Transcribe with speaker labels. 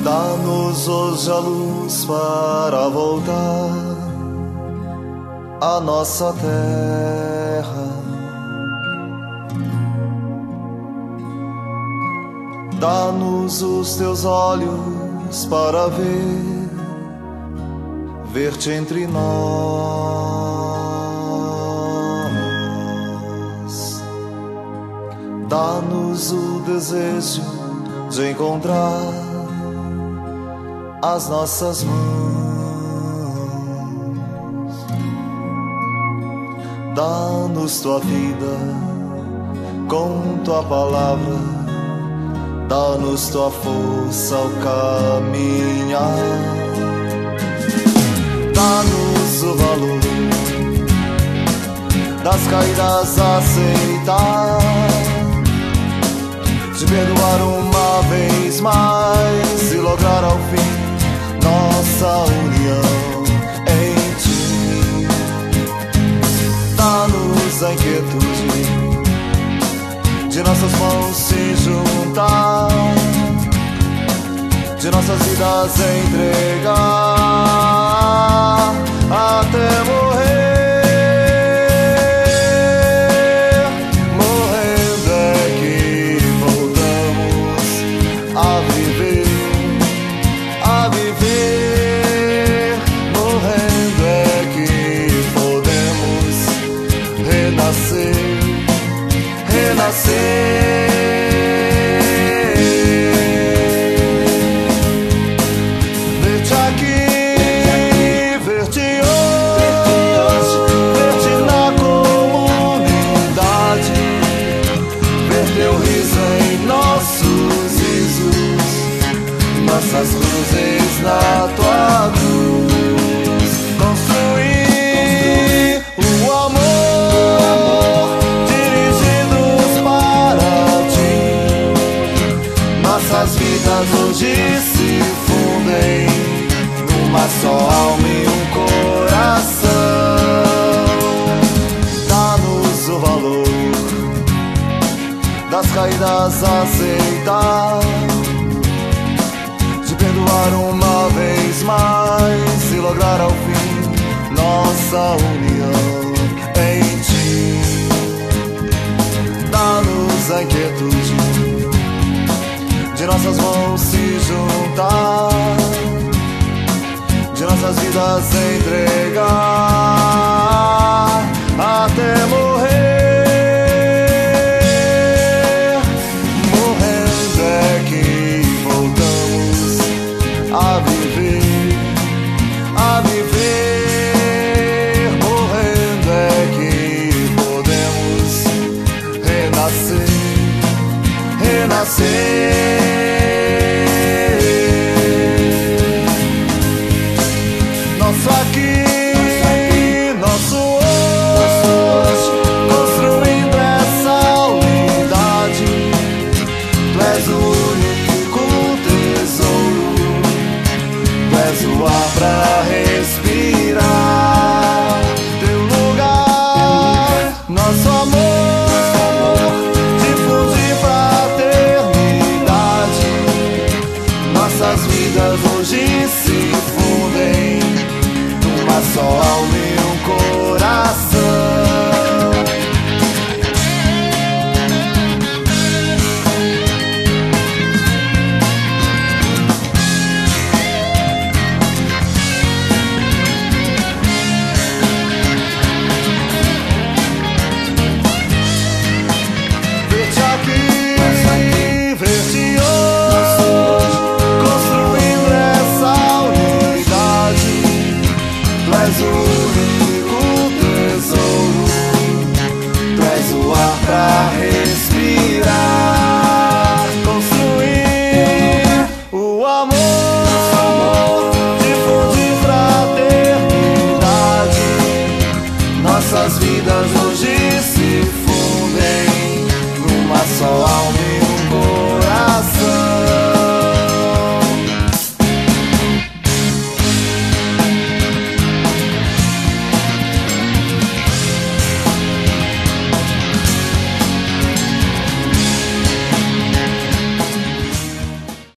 Speaker 1: Dá-nos hoje a luz para voltar à nossa terra. Dá-nos os teus olhos para ver-te entre nós. Dá-nos o desejo de encontrar as nossas mãos. Dá-nos tua vida com tua palavra. Dá-nos tua força ao caminhar. Dá-nos o valor das caídas a aceitar, de perdoar uma vez mais e lograr ao fim nossa união em ti. Dá-nos a inquietude de nossas mãos se juntar, de nossas vidas entregar até morrer. Morrendo é que voltamos a viver, a viver. Morrendo é que podemos renascer, renascer. Ver-te aqui, ver-te hoje, ver-te na comunidade, ver teu riso em nossos risos, nossas cruzes na tua cruz. Construir o amor dirigidos para ti. Nossas vidas hoje se fundem numa só alma e um coração. Dá-nos o valor das caídas a aceitar, de perdoar uma vez mais e lograr ao fim nossa união em ti. Dá-nos a inquietude de nossas mãos se juntar, de nossas vidas entregar até morrer. Morrendo é que voltamos a viver, a viver. Morrendo é que podemos renascer, renascer. Nosso aqui, nosso hoje, construindo essa unidade. Tu és o único tesouro, tu és o ar pra respirar. Teu lugar, nosso amor, difundir fraternidade. Nossas vidas hoje se fundem numa só alma e um coração. Ver-te aqui, ver-te hoje, construindo essa unidade. Tu és o único tesouro, tu és o ar pra respirar. Construir o amor, difundir fraternidade. Nossas vidas hoje se fundem numa só alma